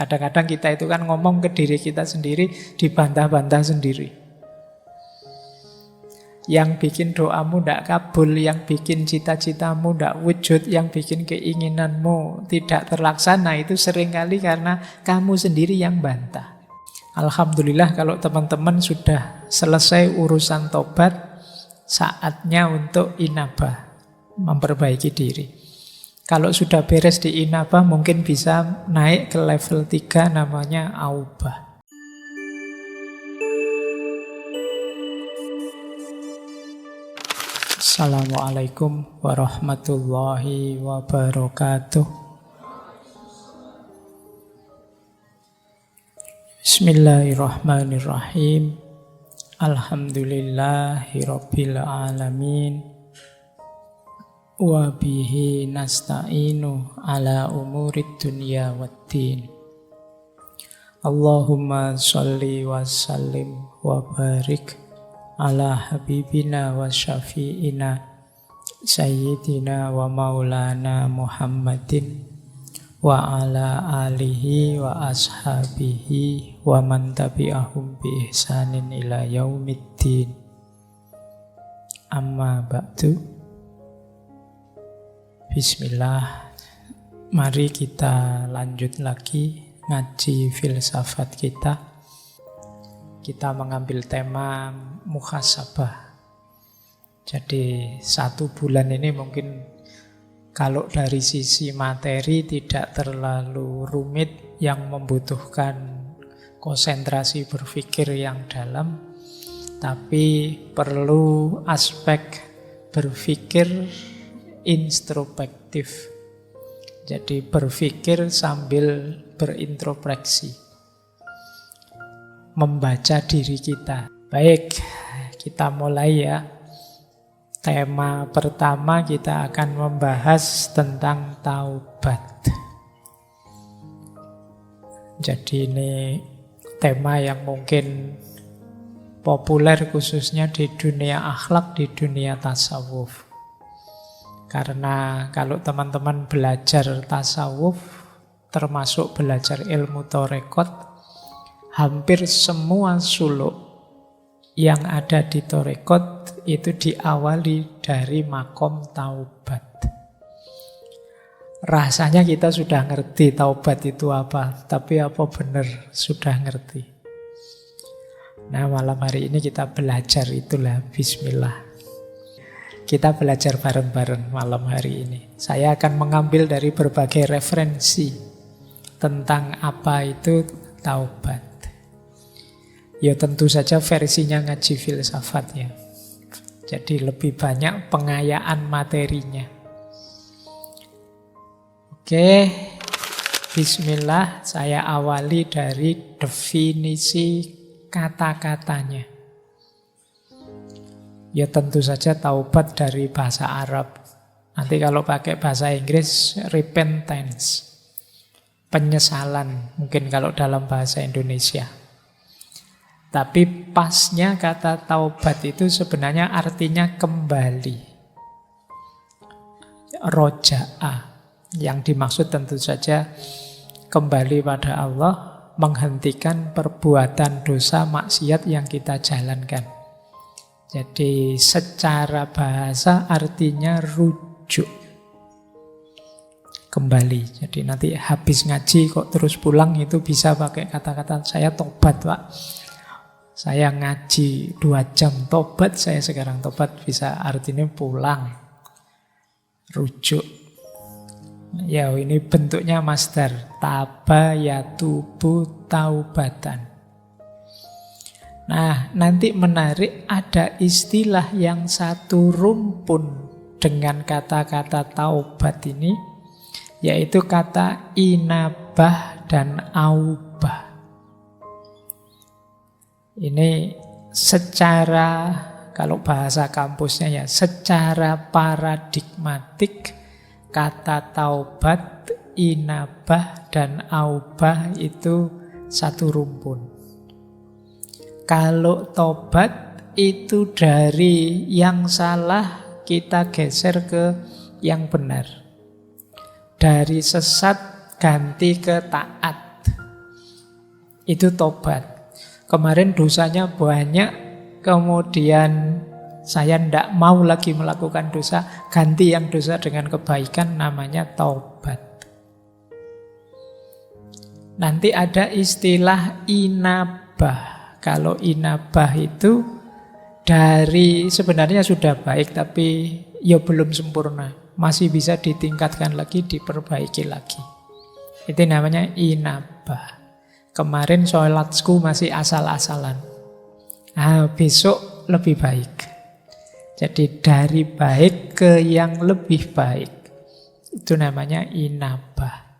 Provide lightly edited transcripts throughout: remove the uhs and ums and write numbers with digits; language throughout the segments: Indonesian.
Kadang-kadang kita itu kan ngomong ke diri kita sendiri, dibantah-bantah sendiri. Yang bikin doamu tidak kabul, yang bikin cita-citamu tidak wujud, yang bikin keinginanmu tidak terlaksana, itu seringkali karena kamu sendiri yang bantah. Alhamdulillah kalau teman-teman sudah selesai urusan tobat, saatnya untuk inabah, memperbaiki diri. Kalau sudah beres di inabah, mungkin bisa naik ke level 3 namanya aubah. Assalamualaikum warahmatullahi wabarakatuh. Bismillahirrahmanirrahim. Alhamdulillahirabbil alamin. Wa bihi nasta'inu ala umurid dunya waddin. Allahumma sholli wa sallim wa barik ala habibina wa syafi'ina sayyidina wa maulana Muhammadin wa ala alihi wa ashabihi wa man tabi'ahum bi ihsanin ila yaumiddin. Amma ba'du. Bismillah, mari kita lanjut lagi ngaji filsafat kita. Kita mengambil tema muhasabah. Jadi 1 bulan ini mungkin kalau dari sisi materi tidak terlalu rumit, yang membutuhkan konsentrasi berpikir yang dalam, tapi perlu aspek berpikir introspektif. Jadi berpikir sambil berintrospeksi, membaca diri kita. Baik, kita mulai ya. Tema pertama kita akan membahas tentang taubat. Jadi ini tema yang mungkin populer khususnya di dunia akhlak, di dunia tasawuf. Karena kalau teman-teman belajar tasawuf, termasuk belajar ilmu tarekat, hampir semua suluk yang ada di tarekat itu diawali dari makom taubat. Rasanya kita sudah ngerti taubat itu apa, tapi apa benar sudah ngerti? Nah, malam hari ini kita belajar itulah, bismillah. Kita belajar bareng-bareng malam hari ini. Saya akan mengambil dari berbagai referensi tentang apa itu taubat. Ya tentu saja versinya ngaji filsafat ya. Jadi lebih banyak pengayaan materinya. Oke, bismillah, saya awali dari definisi kata-katanya. Ya tentu saja taubat dari bahasa Arab. Nanti kalau pakai bahasa Inggris, repentance, penyesalan, mungkin kalau dalam bahasa Indonesia. Tapi pasnya kata taubat itu sebenarnya artinya kembali. Roja'a, yang dimaksud tentu saja kembali pada Allah, menghentikan perbuatan dosa maksiat yang kita jalankan. Jadi secara bahasa artinya rujuk, kembali. Jadi nanti habis ngaji kok terus pulang itu bisa pakai kata-kata saya tobat Pak. Saya ngaji 2 jam tobat, saya sekarang tobat, bisa artinya pulang, rujuk. Ya ini bentuknya masdar, taba yatubu taubatan. Nah, nanti menarik, ada istilah yang satu rumpun dengan kata-kata taubat ini, yaitu kata inabah dan aubah. Ini secara, kalau bahasa kampusnya ya, secara paradigmatik, kata taubat, inabah, dan aubah itu satu rumpun. Kalau tobat itu dari yang salah kita geser ke yang benar. Dari sesat ganti ke taat. Itu tobat. Kemarin dosanya banyak, kemudian saya tidak mau lagi melakukan dosa, ganti yang dosa dengan kebaikan, namanya taubat. Nanti ada istilah inabah. Kalau inabah itu dari sebenarnya sudah baik, tapi ya belum sempurna. Masih bisa ditingkatkan lagi, diperbaiki lagi. Itu namanya inabah. Kemarin sholatku masih asal-asalan. Nah, besok lebih baik. Jadi dari baik ke yang lebih baik. Itu namanya inabah.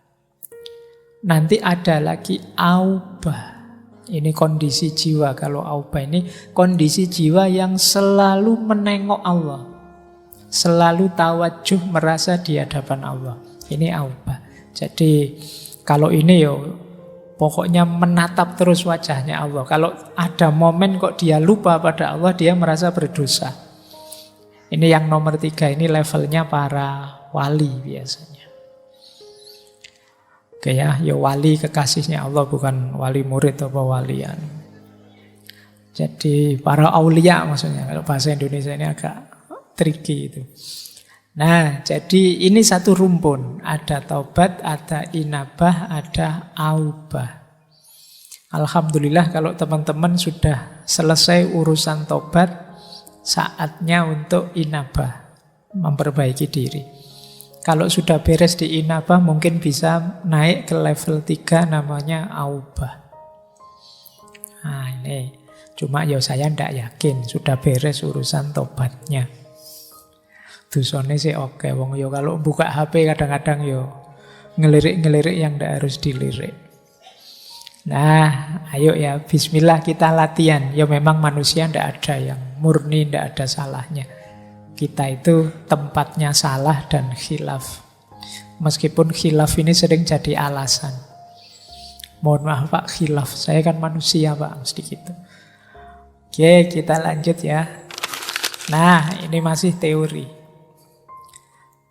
Nanti ada lagi aubah. Ini kondisi jiwa. Kalau aubah ini kondisi jiwa yang selalu menengok Allah. Selalu tawajuh merasa di hadapan Allah. Ini aubah. Jadi kalau ini pokoknya menatap terus wajahnya Allah. Kalau ada momen kok dia lupa pada Allah, dia merasa berdosa. Ini yang nomor 3, ini levelnya para wali biasanya. Oke ya wali kekasihnya Allah, bukan wali murid atau walian. Jadi para aulia maksudnya, kalau bahasa Indonesia ini agak tricky itu. Nah, jadi ini satu rumpun. Ada taubat, ada inabah, ada aubah. Alhamdulillah kalau teman-teman sudah selesai urusan taubat, saatnya untuk inabah, memperbaiki diri. Kalau sudah beres di inabah, mungkin bisa naik ke level 3, namanya aubah. Nah ini, cuma saya tidak yakin sudah beres urusan tobatnya. Dosane sih oke, wong kalau buka HP kadang-kadang ngelirik-ngelirik yang tidak harus dilirik. Nah, ayo ya, bismillah kita latihan. Memang manusia tidak ada yang murni, tidak ada salahnya. Kita itu tempatnya salah dan khilaf. Meskipun khilaf ini sering jadi alasan. Mohon maaf Pak, khilaf. Saya kan manusia Pak, mesti gitu. Oke, kita lanjut ya. Nah, ini masih teori.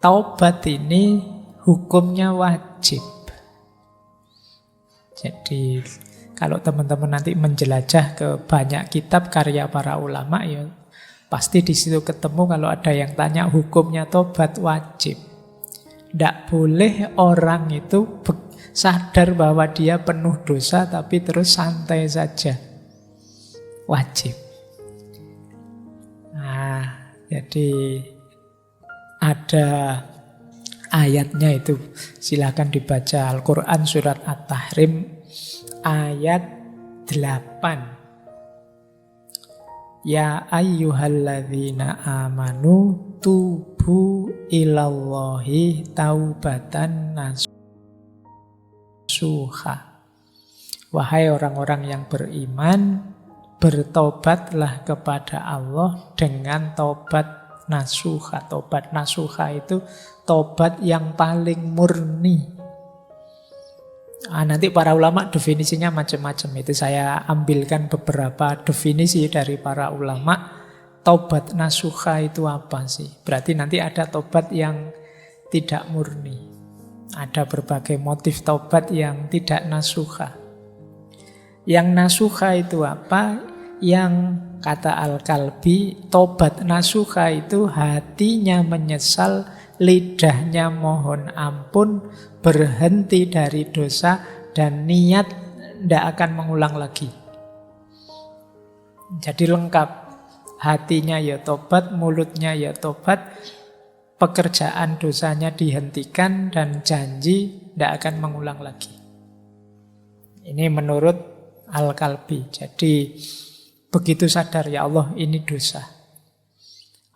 Taubat ini hukumnya wajib. Jadi kalau teman-teman nanti menjelajah ke banyak kitab karya para ulama, pasti di situ ketemu kalau ada yang tanya hukumnya tobat wajib. Tidak boleh orang itu sadar bahwa dia penuh dosa tapi terus santai saja. Wajib. Nah, jadi ada ayatnya itu, silakan dibaca Al-Quran surat At-Tahrim ayat 8. Ya ayyuhalladzina amanu tubu ilallahi taubatan nasuha. Wahai orang-orang yang beriman, bertobatlah kepada Allah dengan tobat nasuha. Tobat nasuha itu tobat yang paling murni. Nanti para ulama definisinya macam-macam. Itu saya ambilkan beberapa definisi dari para ulama. Tobat nasuha itu apa sih? Berarti nanti ada tobat yang tidak murni. Ada berbagai motif tobat yang tidak nasuha. Yang nasuha itu apa? Yang kata Al-Kalbi, tobat nasuha itu hatinya menyesal, lidahnya mohon ampun, berhenti dari dosa, dan niat tidak akan mengulang lagi. Jadi lengkap. Hatinya ya tobat, mulutnya ya tobat, pekerjaan dosanya dihentikan, dan janji tidak akan mengulang lagi. Ini menurut Al-Kalbi. Jadi begitu sadar, ya Allah ini dosa.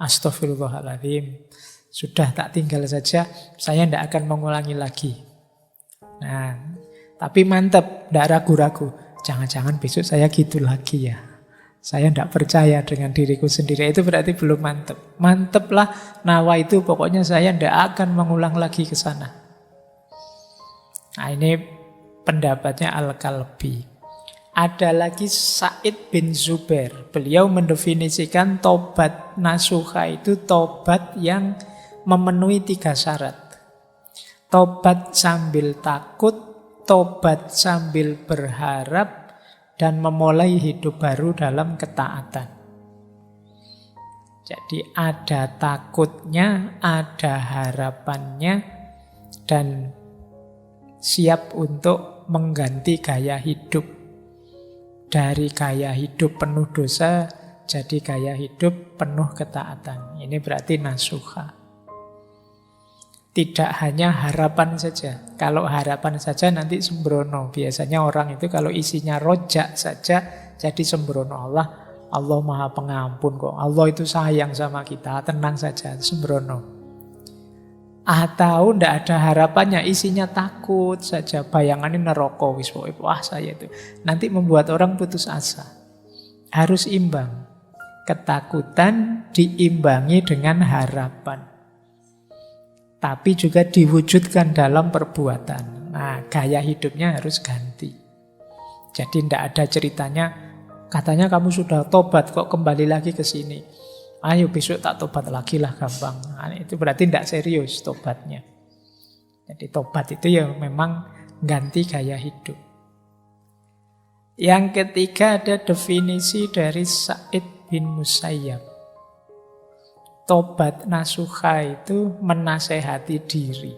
Astaghfirullahaladzim. Sudah tak tinggal saja, saya tidak akan mengulangi lagi. Nah, tapi mantap, tidak ragu-ragu. Jangan-jangan besok saya gitu lagi ya. Saya tidak percaya dengan diriku sendiri. Itu berarti belum mantap. Mantaplah nawa itu, pokoknya saya tidak akan mengulang lagi ke sana. Nah, ini pendapatnya Al-Kalbi. Ada lagi Sa'id bin Zubair. Beliau mendefinisikan tobat nasuha itu tobat yang memenuhi 3 syarat. Tobat sambil takut, tobat sambil berharap, dan memulai hidup baru dalam ketaatan. Jadi ada takutnya, ada harapannya, dan siap untuk mengganti gaya hidup. Dari gaya hidup penuh dosa, jadi gaya hidup penuh ketaatan. Ini berarti nasuha. Tidak hanya harapan saja. Kalau harapan saja nanti sembrono. Biasanya orang itu kalau isinya rojak saja jadi sembrono. Allah Maha Pengampun kok. Allah itu sayang sama kita. Tenang saja, sembrono. Atau tidak ada harapannya, isinya takut saja. Bayangannya neraka. Wah saya itu. Nanti membuat orang putus asa. Harus imbang. Ketakutan diimbangi dengan harapan. Tapi juga diwujudkan dalam perbuatan. Nah, gaya hidupnya harus ganti. Jadi tidak ada ceritanya, katanya kamu sudah tobat, kok kembali lagi ke sini. Ayo besok tak tobat lagi lah, gampang. Nah, itu berarti tidak serius tobatnya. Jadi tobat itu ya memang ganti gaya hidup. Yang ketiga ada definisi dari Sa'id bin Musayyab. Tobat nasuha itu menasehati diri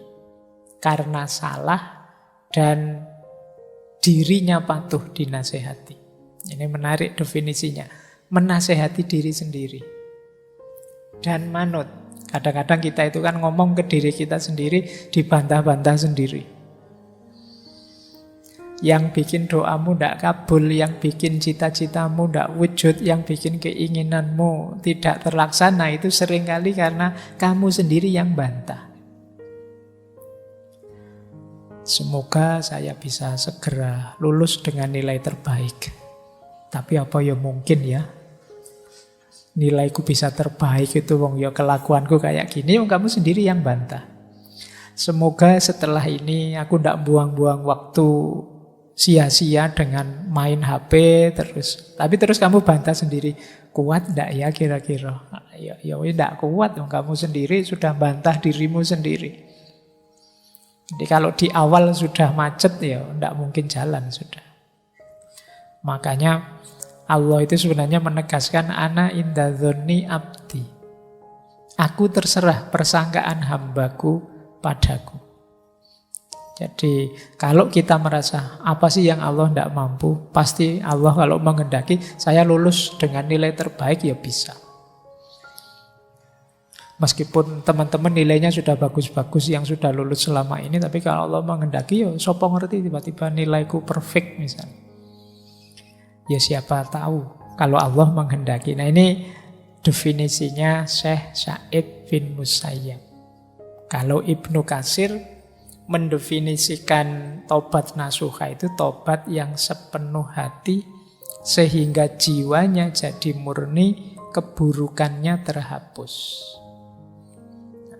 karena salah dan dirinya patuh dinasehati. Ini menarik definisinya. Menasehati diri sendiri. Dan manut. Kadang-kadang kita itu kan ngomong ke diri kita sendiri, dibantah-bantah sendiri. Yang bikin doamu tidak kabul, yang bikin cita-citamu tidak wujud, yang bikin keinginanmu tidak terlaksana, itu seringkali karena kamu sendiri yang bantah. Semoga saya bisa segera lulus dengan nilai terbaik. Tapi apa ya mungkin ya, nilaiku bisa terbaik itu wong ya kelakuanku kayak gini, wong kamu sendiri yang bantah. Semoga setelah ini aku tidak buang-buang waktu sia-sia dengan main HP terus. Tapi terus kamu bantah sendiri. Kuat enggak ya kira-kira? Ya enggak kuat. Kamu sendiri sudah bantah dirimu sendiri. Jadi kalau di awal sudah macet ya enggak mungkin jalan sudah. Makanya Allah itu sebenarnya menegaskan ana inda dzonni abdi. Aku terserah persangkaan hambaku padaku. Jadi kalau kita merasa apa sih yang Allah tidak mampu, pasti Allah kalau menghendaki saya lulus dengan nilai terbaik ya bisa. Meskipun teman-teman nilainya sudah bagus-bagus yang sudah lulus selama ini, tapi kalau Allah menghendaki ya sopo ngerti tiba-tiba nilaiku perfect misalnya. Ya siapa tahu kalau Allah menghendaki. Nah ini definisinya Syekh Sa'id bin Musayyab. Kalau Ibnu Katsir mendefinisikan tobat nasuha itu tobat yang sepenuh hati sehingga jiwanya jadi murni, keburukannya terhapus.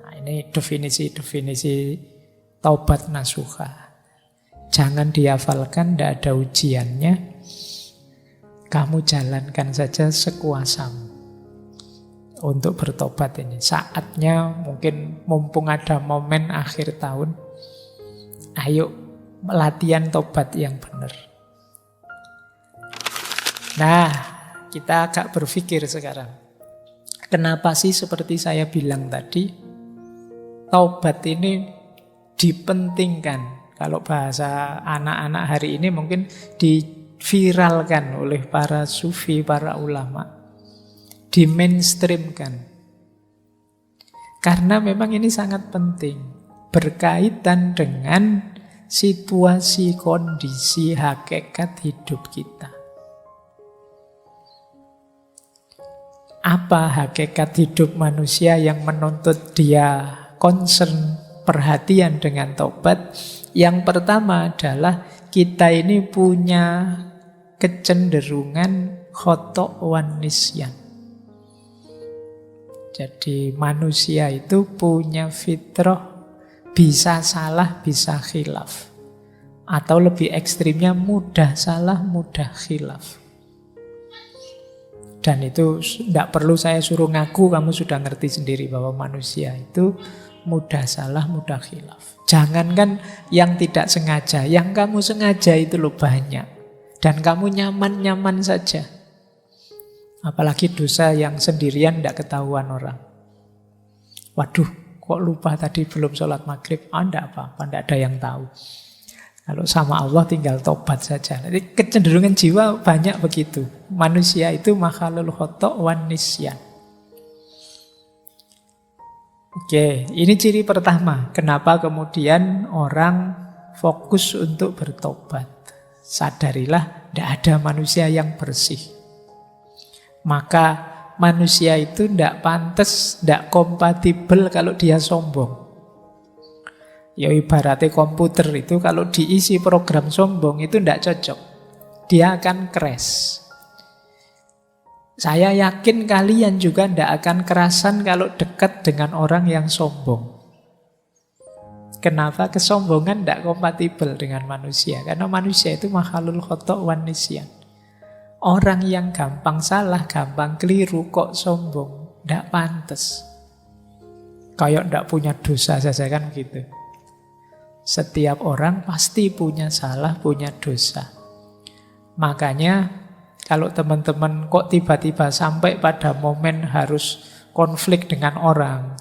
Nah, ini definisi-definisi tobat nasuha. Jangan dihafalkan, tidak ada ujiannya. Kamu jalankan saja sekuasamu untuk bertobat ini. Saatnya mungkin mumpung ada momen akhir tahun, ayo latihan tobat yang benar. Nah, kita agak berpikir sekarang. Kenapa sih seperti saya bilang tadi, tobat ini dipentingkan. Kalau bahasa anak-anak hari ini mungkin diviralkan oleh para sufi, para ulama. Di-mainstreamkan. Karena memang ini sangat penting. Berkaitan dengan situasi, kondisi, hakikat hidup kita. Apa hakikat hidup manusia yang menuntut dia concern, perhatian dengan tobat? Yang pertama adalah kita ini punya kecenderungan khoto' wan nisyan. Jadi manusia itu punya fitrah bisa salah, bisa khilaf. Atau lebih ekstrimnya mudah salah, mudah khilaf. Dan itu tidak perlu saya suruh ngaku, kamu sudah ngerti sendiri bahwa manusia itu mudah salah, mudah khilaf. Jangankan yang tidak sengaja, yang kamu sengaja itu loh banyak. Dan kamu nyaman-nyaman saja. Apalagi dosa yang sendirian tidak ketahuan orang. Waduh, kok lupa tadi belum sholat maghrib? Tidak apa-apa, tidak ada yang tahu. Kalau sama Allah tinggal tobat saja. Jadi kecenderungan jiwa banyak begitu. Manusia itu makhlul khoto' wan nisyan. Oke, ini ciri pertama. Kenapa kemudian orang fokus untuk bertobat? Sadarilah, tidak ada manusia yang bersih. Maka manusia itu tidak pantas, tidak kompatibel kalau dia sombong. Ya ibaratnya komputer itu kalau diisi program sombong itu tidak cocok. Dia akan crash. Saya yakin kalian juga tidak akan kerasan kalau dekat dengan orang yang sombong. Kenapa? Kesombongan tidak kompatibel dengan manusia. Karena manusia itu makhlul khoto' wan nisyan. Orang yang gampang salah, gampang keliru, kok sombong, tidak pantas. Kayak tidak punya dosa saja kan gitu. Setiap orang pasti punya salah, punya dosa. Makanya kalau teman-teman kok tiba-tiba sampai pada momen harus konflik dengan orang,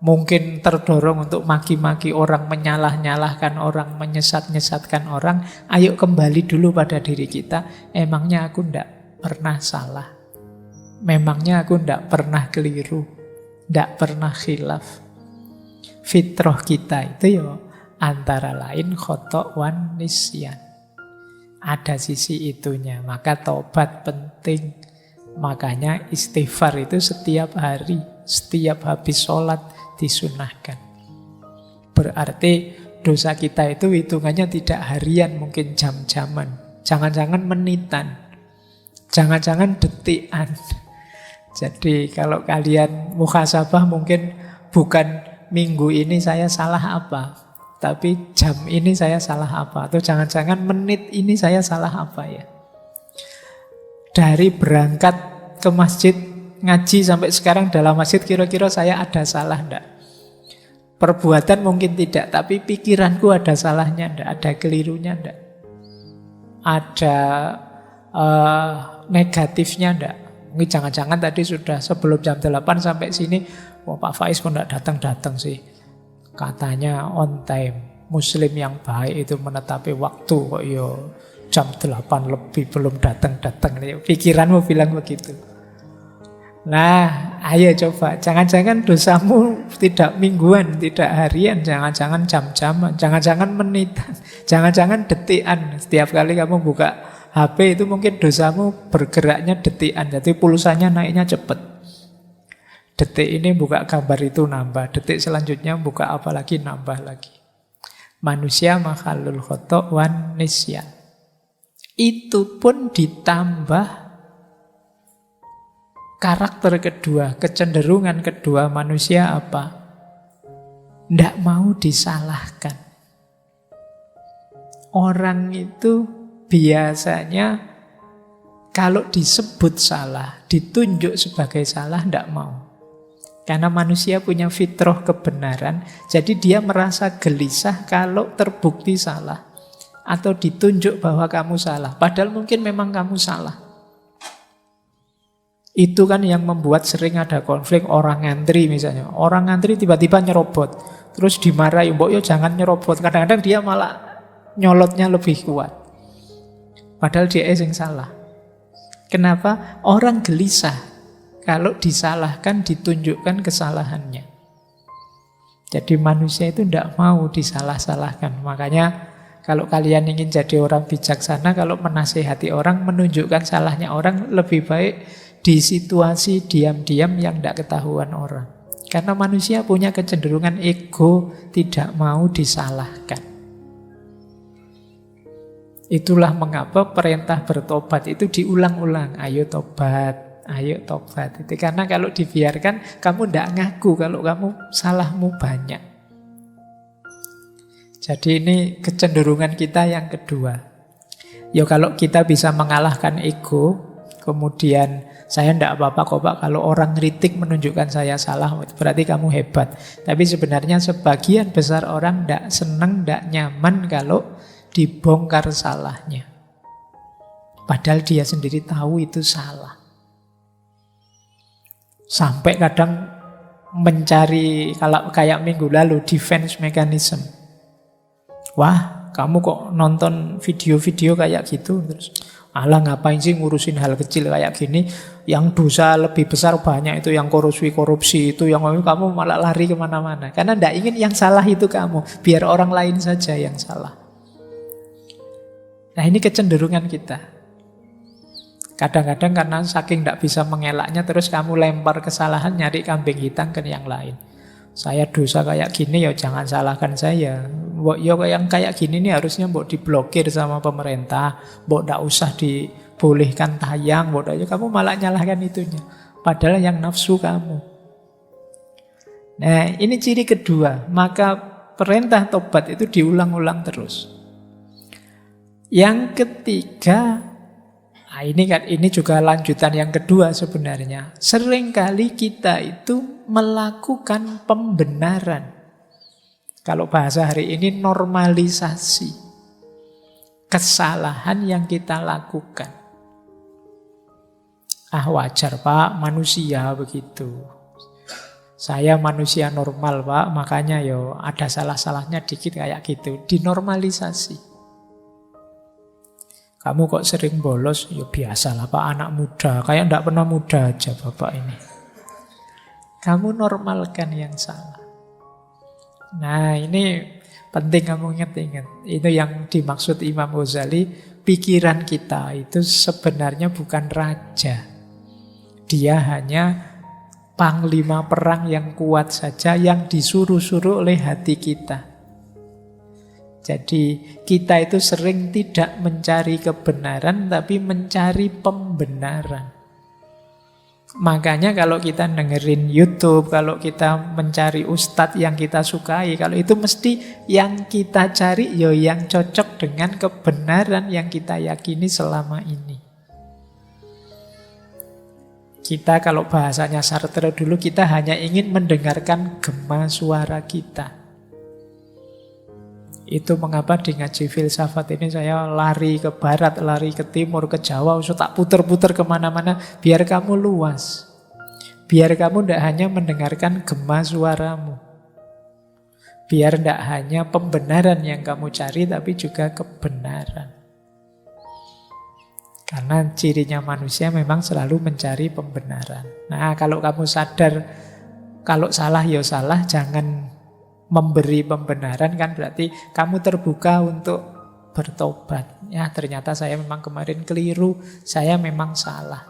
mungkin terdorong untuk maki-maki orang, menyalah-nyalahkan orang, menyesat-nyesatkan orang, ayo kembali dulu pada diri kita. Emangnya aku tidak pernah salah? Memangnya aku tidak pernah keliru? Tidak pernah khilaf? Fitrah kita itu ya antara lain khoto' wan nisyan. Ada sisi itunya, maka tobat penting. Makanya istighfar itu setiap hari, setiap habis sholat disunahkan. Berarti dosa kita itu hitungannya tidak harian, mungkin jam-jaman. Jangan-jangan menitan. Jangan-jangan detikan. Jadi kalau kalian muhasabah mungkin bukan minggu ini saya salah apa, tapi jam ini saya salah apa? Atau jangan-jangan menit ini saya salah apa ya? Dari berangkat ke masjid ngaji sampai sekarang dalam masjid kira-kira saya ada salah enggak? Perbuatan mungkin tidak, tapi pikiranku ada salahnya enggak? Ada kelirunya enggak? Ada negatifnya enggak? Mungkin jangan-jangan tadi sudah sebelum jam 8 sampai sini, wah Pak Faiz kok enggak datang-datang sih? Katanya on time. Muslim yang baik itu menetapi waktu kok yo jam 8 lebih belum datang-datang. Pikiranmu bilang begitu. Nah, ayo coba. Jangan-jangan dosamu tidak mingguan, tidak harian, jangan-jangan jam-jaman, jangan-jangan menitan, jangan-jangan detikan. Setiap kali kamu buka HP itu mungkin dosamu bergeraknya detikan. Jadi pulsanya naiknya cepat. Detik ini buka gambar itu nambah, detik selanjutnya buka apa lagi nambah lagi. Manusia makhlul khoto' wan nisyan. Itu pun ditambah karakter kedua, kecenderungan kedua manusia apa? Tidak mau disalahkan. Orang itu biasanya kalau disebut salah, ditunjuk sebagai salah, tidak mau. Karena manusia punya fitrah kebenaran, jadi dia merasa gelisah kalau terbukti salah. Atau ditunjuk bahwa kamu salah, padahal mungkin memang kamu salah. Itu kan yang membuat sering ada konflik orang ngantri misalnya. Orang ngantri tiba-tiba nyerobot, terus dimarahi, mbok yo jangan nyerobot. Kadang-kadang dia malah nyolotnya lebih kuat. Padahal dia yang salah. Kenapa? Orang gelisah kalau disalahkan, ditunjukkan kesalahannya. Jadi manusia itu tidak mau disalah-salahkan. Makanya kalau kalian ingin jadi orang bijaksana, kalau menasihati orang, menunjukkan salahnya orang, lebih baik di situasi diam-diam yang tidak ketahuan orang. Karena manusia punya kecenderungan ego, tidak mau disalahkan. Itulah mengapa perintah bertobat itu diulang-ulang. Ayo tobat. Ayo tobat. Itu karena kalau dibiarkan kamu tidak ngaku kalau kamu salahmu banyak. Jadi ini kecenderungan kita yang kedua. Ya kalau kita bisa mengalahkan ego, kemudian saya tidak apa-apa kok Pak kalau orang kritik menunjukkan saya salah, berarti kamu hebat. Tapi sebenarnya sebagian besar orang tidak senang, tidak nyaman kalau dibongkar salahnya. Padahal dia sendiri tahu itu salah. Sampai kadang mencari, kalau kayak minggu lalu, defense mechanism. Wah, kamu kok nonton video-video kayak gitu? Terus, alah ngapain sih ngurusin hal kecil kayak gini? Yang dosa lebih besar banyak itu, yang korupsi itu, yang kamu malah lari kemana-mana. Karena tidak ingin yang salah itu kamu, biar orang lain saja yang salah. Nah ini kecenderungan kita. Kadang-kadang karena saking tidak bisa mengelaknya, terus kamu lempar kesalahan, nyari kambing hitam ke yang lain. Saya dosa kayak gini, ya jangan salahkan saya. Ya yang kayak gini nih harusnya mbok diblokir sama pemerintah, mbok tidak usah dibolehkan tayang, mbok kamu malah nyalahkan itunya. Padahal yang nafsu kamu. Nah ini ciri kedua, maka perintah tobat itu diulang-ulang terus. Yang ketiga, nah ini juga lanjutan yang kedua sebenarnya. Seringkali kita itu melakukan pembenaran. Kalau bahasa hari ini normalisasi kesalahan yang kita lakukan. Ah wajar Pak, manusia begitu. Saya manusia normal Pak, makanya yo ada salah-salahnya dikit kayak gitu. Dinormalisasi. Kamu kok sering bolos? Ya biasalah Pak, anak muda. Kayak enggak pernah muda aja Bapak ini. Kamu normalkan yang salah. Nah ini penting kamu ingat-ingat. Itu yang dimaksud Imam Ghazali. Pikiran kita itu sebenarnya bukan raja. Dia hanya panglima perang yang kuat saja, yang disuruh-suruh oleh hati kita. Jadi kita itu sering tidak mencari kebenaran, tapi mencari pembenaran. Makanya kalau kita dengerin YouTube, kalau kita mencari ustadz yang kita sukai, kalau itu mesti yang kita cari ya yang cocok dengan kebenaran yang kita yakini selama ini. Kita kalau bahasanya Sartre dulu, kita hanya ingin mendengarkan gema suara kita. Itu mengapa di ngaji filsafat ini saya lari ke barat, lari ke timur, ke Jawa, usah tak puter-puter kemana-mana, biar kamu luas. Biar kamu tidak hanya mendengarkan gema suaramu. Biar tidak hanya pembenaran yang kamu cari, tapi juga kebenaran. Karena cirinya manusia memang selalu mencari pembenaran. Nah kalau kamu sadar, kalau salah ya salah, jangan memberi pembenaran, kan berarti kamu terbuka untuk bertobat. Ya ternyata saya memang kemarin keliru, saya memang salah.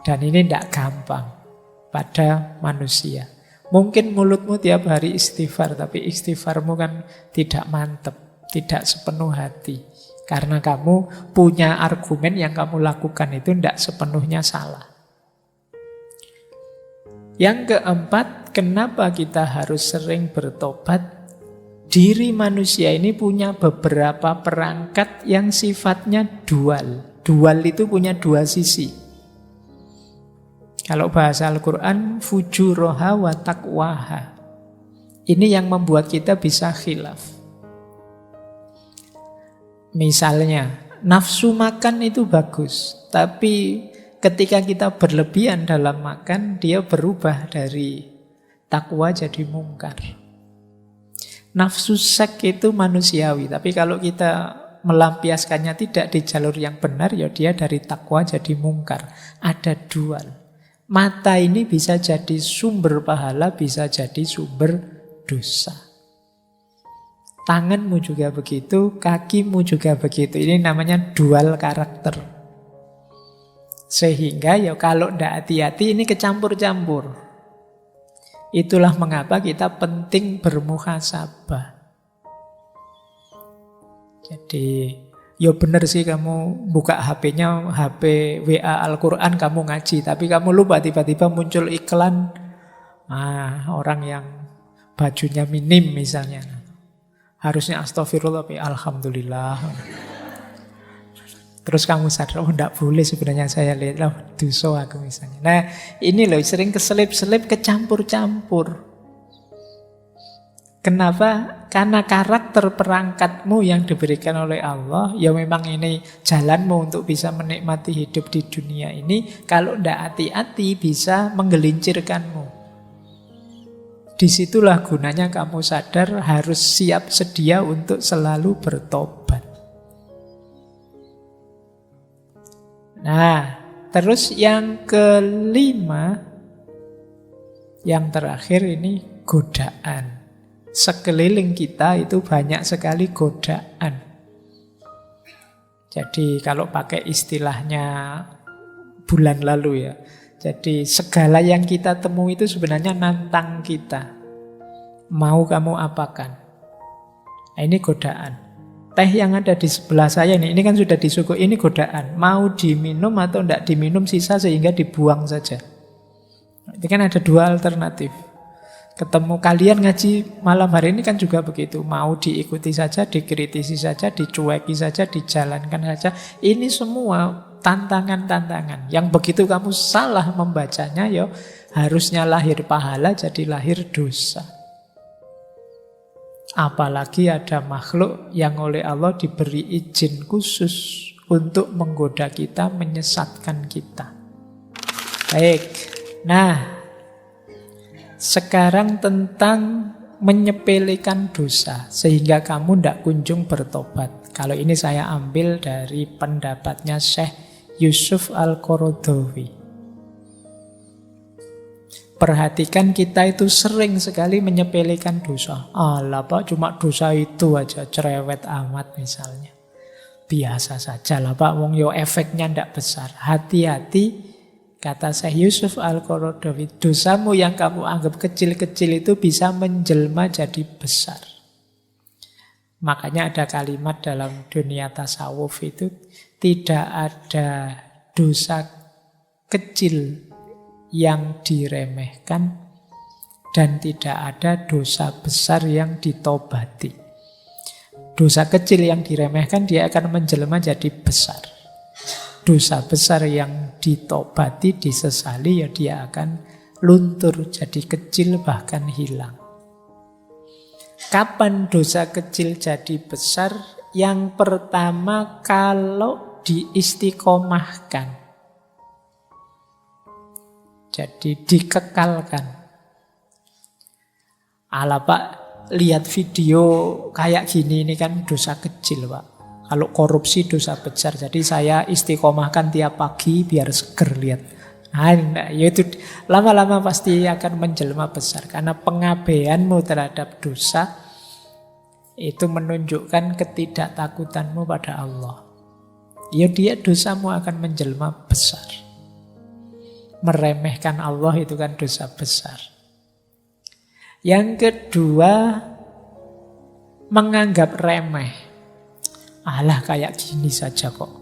Dan ini tidak gampang pada manusia. Mungkin mulutmu tiap hari istighfar, tapi istighfarmu kan tidak mantap, tidak sepenuh hati. Karena kamu punya argumen yang kamu lakukan itu tidak sepenuhnya salah. Yang keempat, kenapa kita harus sering bertobat? Diri manusia ini punya beberapa perangkat yang sifatnya dual. Dual itu punya dua sisi. Kalau bahasa Al-Quran, fujuroha wa taqwaha. Ini yang membuat kita bisa khilaf. Misalnya, nafsu makan itu bagus, tapi ketika kita berlebihan dalam makan, dia berubah dari takwa jadi mungkar. Nafsu seks itu manusiawi, tapi kalau kita melampiaskannya tidak di jalur yang benar, ya dia dari takwa jadi mungkar. Ada dual. Mata ini bisa jadi sumber pahala, bisa jadi sumber dosa. Tanganmu juga begitu, kakimu juga begitu. Ini namanya dual karakter. Sehingga ya kalau tidak hati-hati ini kecampur-campur. Itulah mengapa kita penting bermuhasabah. Jadi ya benar sih kamu buka HP-nya, HP WA Al-Quran kamu ngaji, tapi kamu lupa tiba-tiba muncul iklan orang yang bajunya minim misalnya. Harusnya astagfirullah, tapi alhamdulillah. Terus kamu sadar, oh enggak boleh sebenarnya saya lihat, oh dosa aku misalnya. Nah ini loh sering keselip-selip, kecampur-campur. Kenapa? Karena karakter perangkatmu yang diberikan oleh Allah, ya memang ini jalanmu untuk bisa menikmati hidup di dunia ini. Kalau tidak hati-hati bisa menggelincirkanmu. Disitulah gunanya kamu sadar harus siap sedia untuk selalu bertobat. Nah, terus yang kelima, yang terakhir ini godaan. Sekeliling kita itu banyak sekali godaan. Jadi kalau pakai istilahnya bulan lalu ya. Jadi segala yang kita temui itu sebenarnya nantang kita. Mau kamu apakan? Nah, ini godaan. Teh yang ada di sebelah saya ini kan sudah disuguh, ini godaan. Mau diminum atau tidak diminum sisa sehingga dibuang saja. Itu kan ada dua alternatif. Ketemu kalian ngaji malam hari ini kan juga begitu. Mau diikuti saja, dikritisi saja, dicueki saja, dijalankan saja. Ini semua tantangan-tantangan. Yang begitu kamu salah membacanya, ya harusnya lahir pahala jadi lahir dosa. Apalagi ada makhluk yang oleh Allah diberi izin khusus untuk menggoda kita, menyesatkan kita. Baik, nah sekarang tentang menyepelekan dosa sehingga kamu tidak kunjung bertobat. Kalau ini saya ambil dari pendapatnya Syekh Yusuf Al-Qaradawi. Perhatikan kita itu sering sekali menyepelekan dosa. Alah Pak, cuma dosa itu aja, cerewet amat misalnya. Biasa saja lah Pak, wong yo efeknya tidak besar. Hati-hati. Kata Syekh Yusuf Al-Qaradawi, dosamu yang kamu anggap kecil-kecil itu bisa menjelma jadi besar. Makanya ada kalimat dalam dunia tasawuf itu, tidak ada dosa kecil yang diremehkan dan tidak ada dosa besar yang ditobati. Dosa kecil yang diremehkan dia akan menjelma jadi besar. Dosa besar yang ditobati, disesali, ya dia akan luntur jadi kecil bahkan hilang. Kapan dosa kecil jadi besar? Yang pertama kalau diistiqomahkan. Jadi dikekalkan. Alah Pak, lihat video kayak gini, ini kan dosa kecil Pak. Kalau korupsi dosa besar, jadi saya istiqomahkan tiap pagi biar seger lihat. Nah, yaitu lama-lama pasti akan menjelma besar karena pengabaianmu terhadap dosa itu menunjukkan ketidaktakutanmu pada Allah. Ya dia dosamu akan menjelma besar. Meremehkan Allah itu kan dosa besar. Yang kedua, menganggap remeh. Alah kayak gini saja kok.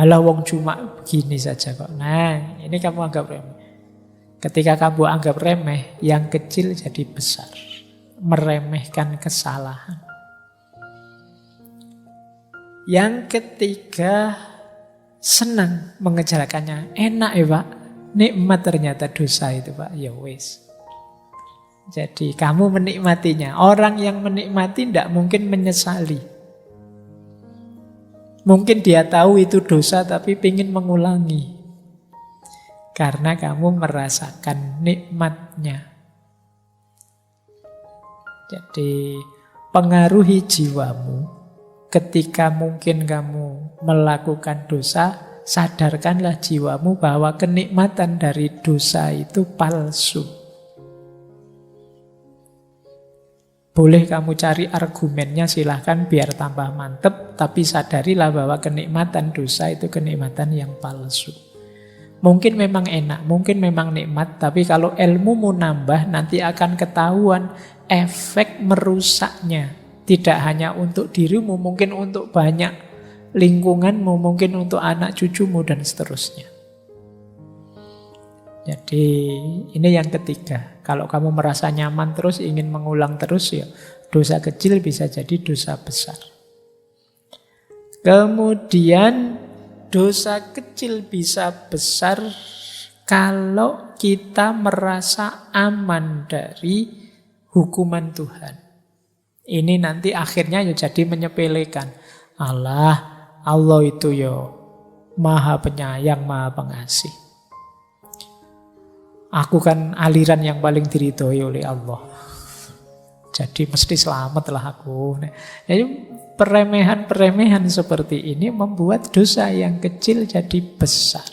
Alah wong cuma begini saja kok. Nah, ini kamu anggap remeh. Ketika kamu anggap remeh, yang kecil jadi besar. Meremehkan kesalahan. Yang ketiga, senang mengejarkannya. Enak ya Pak. Nikmat ternyata dosa itu Pak. Ya wis. Jadi kamu menikmatinya. Orang yang menikmati tidak mungkin menyesali. Mungkin dia tahu itu dosa tapi ingin mengulangi. Karena kamu merasakan nikmatnya. Jadi pengaruhi jiwamu ketika mungkin kamu melakukan dosa, sadarkanlah jiwamu bahwa kenikmatan dari dosa itu palsu. Boleh kamu cari argumennya, silahkan biar tambah mantep, tapi sadarilah bahwa kenikmatan dosa itu kenikmatan yang palsu. Mungkin memang enak, mungkin memang nikmat, tapi kalau ilmumu nambah nanti akan ketahuan efek merusaknya. Tidak hanya untuk dirimu, mungkin untuk banyak lingkunganmu, mungkin untuk anak cucumu dan seterusnya. Jadi ini yang ketiga. Kalau kamu merasa nyaman terus, ingin mengulang terus, ya dosa kecil bisa jadi dosa besar. Kemudian dosa kecil bisa besar kalau kita merasa aman dari hukuman Tuhan. Ini nanti akhirnya ya jadi menyepelekan. Allah itu ya Maha Penyayang, Maha Pengasih. Aku kan aliran yang paling diridhoi oleh Allah. Jadi mesti selamatlah aku. Jadi peremehan-peremehan seperti ini membuat dosa yang kecil jadi besar.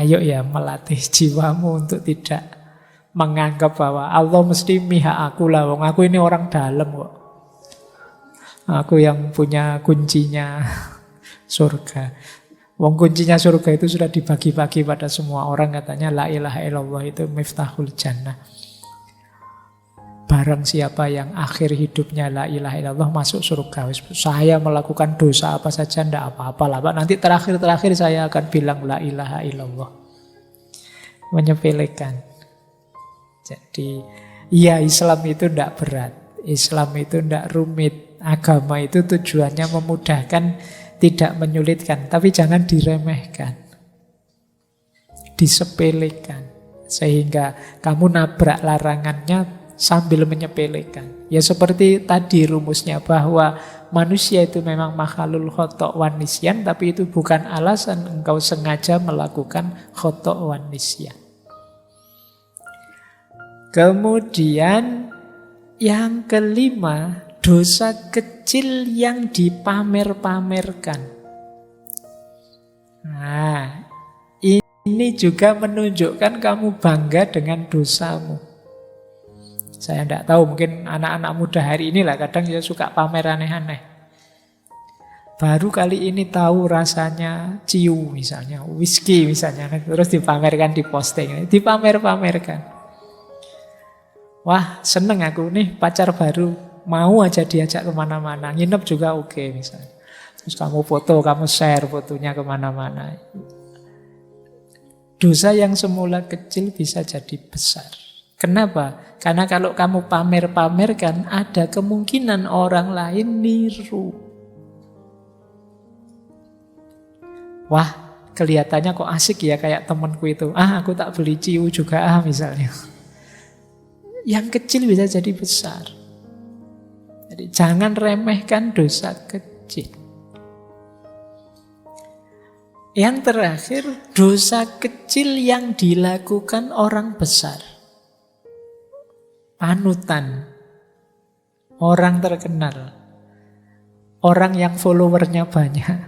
Ayo ya melatih jiwamu untuk tidak menganggap bahwa Allah mesti mihak aku lah. Wong aku ini orang dalam kok. Aku yang punya kuncinya surga. Wong kuncinya surga itu sudah dibagi-bagi pada semua orang, katanya la ilaha illallah itu miftahul jannah. Barang siapa yang akhir hidupnya la ilaha illallah masuk surga. Saya melakukan dosa apa saja ndak apa-apa lah Pak. Nanti terakhir saya akan bilang la ilaha illallah. Menyepelekan. Jadi ya Islam itu ndak berat. Islam itu ndak rumit. Agama itu tujuannya memudahkan, tidak menyulitkan, tapi jangan diremehkan, disepelekan, sehingga kamu nabrak larangannya sambil menyepelekan. Ya seperti tadi rumusnya bahwa manusia itu memang makhluk khotok wan nisyan, tapi itu bukan alasan engkau sengaja melakukan khotok wan nisyan. Kemudian yang kelima, dosa kecil yang dipamer-pamerkan. Nah, ini juga menunjukkan kamu bangga dengan dosamu. Saya tidak tahu, mungkin anak-anak muda hari ini lah kadang ya suka pamer aneh-aneh. Baru kali ini tahu rasanya ciu misalnya, whisky misalnya, terus dipamerkan di posting, dipamer-pamerkan. Wah, seneng aku nih pacar baru. Mau aja diajak kemana-mana, nginep juga oke misalnya. Terus kamu foto, kamu share fotonya kemana-mana. Dosa yang semula kecil bisa jadi besar. Kenapa? Karena kalau kamu pamer-pamerkan, ada kemungkinan orang lain niru. Wah, kelihatannya kok asik ya kayak temanku itu. Aku tak beli ciu juga misalnya. Yang kecil bisa jadi besar. Jadi jangan remehkan dosa kecil. Yang terakhir, dosa kecil yang dilakukan orang besar. Panutan. Orang terkenal. Orang yang followernya banyak.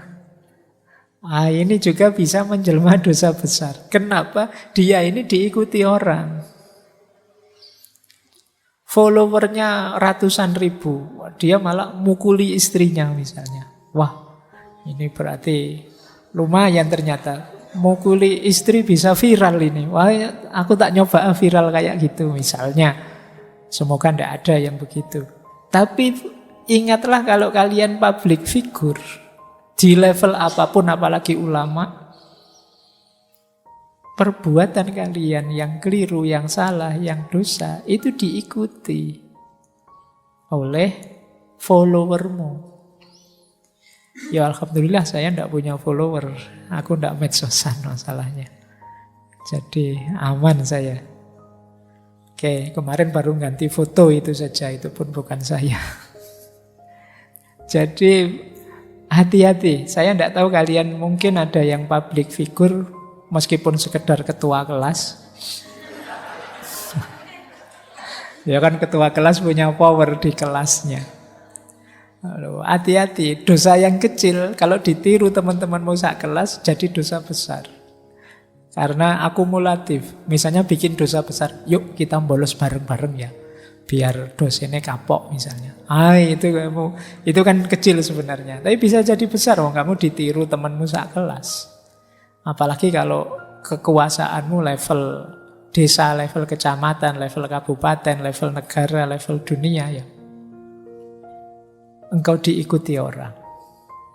Ini juga bisa menjelma dosa besar. Kenapa? Dia ini diikuti orang. Followernya ratusan ribu, dia malah mukuli istrinya misalnya. Wah, ini berarti lumayan ternyata. Mukuli istri bisa viral ini. Wah, aku tak nyoba viral kayak gitu misalnya. Semoga tidak ada yang begitu. Tapi ingatlah kalau kalian public figure, di level apapun apalagi ulama, perbuatan kalian yang keliru, yang salah, yang dosa, itu diikuti oleh followermu. Ya alhamdulillah saya tidak punya follower. Aku tidak medsosan masalahnya. Jadi aman saya. Oke, kemarin baru ganti foto itu saja, itu pun bukan saya. Jadi hati-hati. Saya tidak tahu kalian mungkin ada yang public figure, meskipun sekedar ketua kelas. Ya kan ketua kelas punya power di kelasnya. Hati-hati, dosa yang kecil kalau ditiru teman-temanmu sak kelas jadi dosa besar. Karena akumulatif. Misalnya bikin dosa besar, yuk kita bolos bareng-bareng ya. Biar dosennya kapok misalnya. Itu kan kecil sebenarnya. Tapi bisa jadi besar, kamu ditiru temanmu sak kelas. Apalagi kalau kekuasaanmu level desa, level kecamatan, level kabupaten, level negara, level dunia ya. Engkau diikuti orang.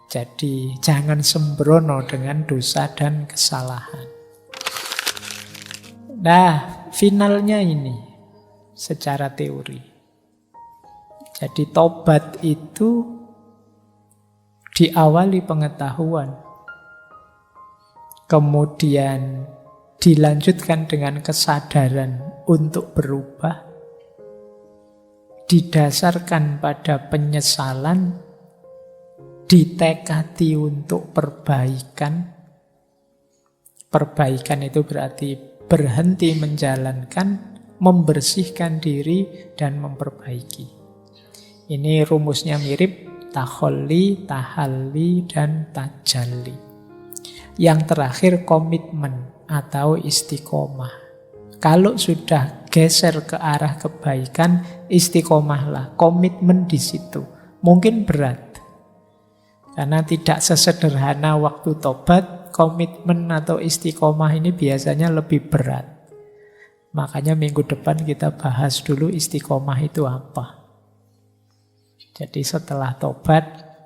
Jadi jangan sembrono dengan dosa dan kesalahan. Nah, finalnya ini secara teori. Jadi tobat itu diawali pengetahuan. Kemudian dilanjutkan dengan kesadaran untuk berubah. didasarkan pada penyesalan, ditekadi untuk perbaikan. Perbaikan itu berarti berhenti menjalankan, membersihkan diri, dan memperbaiki. Ini rumusnya mirip, takholli, tahalli, dan tajalli. Yang terakhir komitmen atau istiqomah. Kalau sudah geser ke arah kebaikan, istiqomahlah, komitmen di situ. Mungkin berat, karena tidak sesederhana waktu tobat, komitmen atau istiqomah ini biasanya lebih berat. Makanya minggu depan kita bahas dulu istiqomah itu apa. Jadi setelah tobat,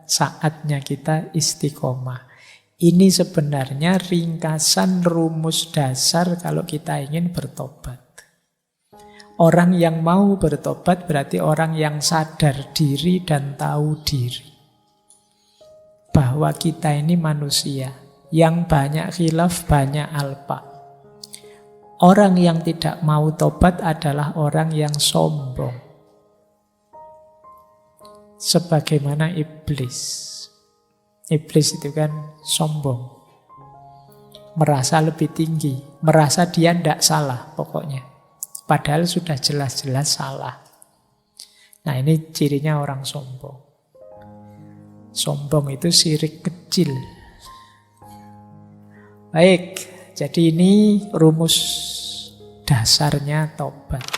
saatnya kita istiqomah. Ini sebenarnya ringkasan rumus dasar kalau kita ingin bertobat. Orang yang mau bertobat berarti orang yang sadar diri dan tahu diri. Bahwa kita ini manusia, yang banyak khilaf, banyak alpa. Orang yang tidak mau tobat adalah orang yang sombong. Sebagaimana iblis. Iblis itu kan sombong. Merasa lebih tinggi. Merasa dia tidak salah pokoknya. Padahal sudah jelas-jelas salah. Nah ini cirinya orang sombong. Sombong itu syirik kecil. Baik, jadi ini rumus dasarnya tobat.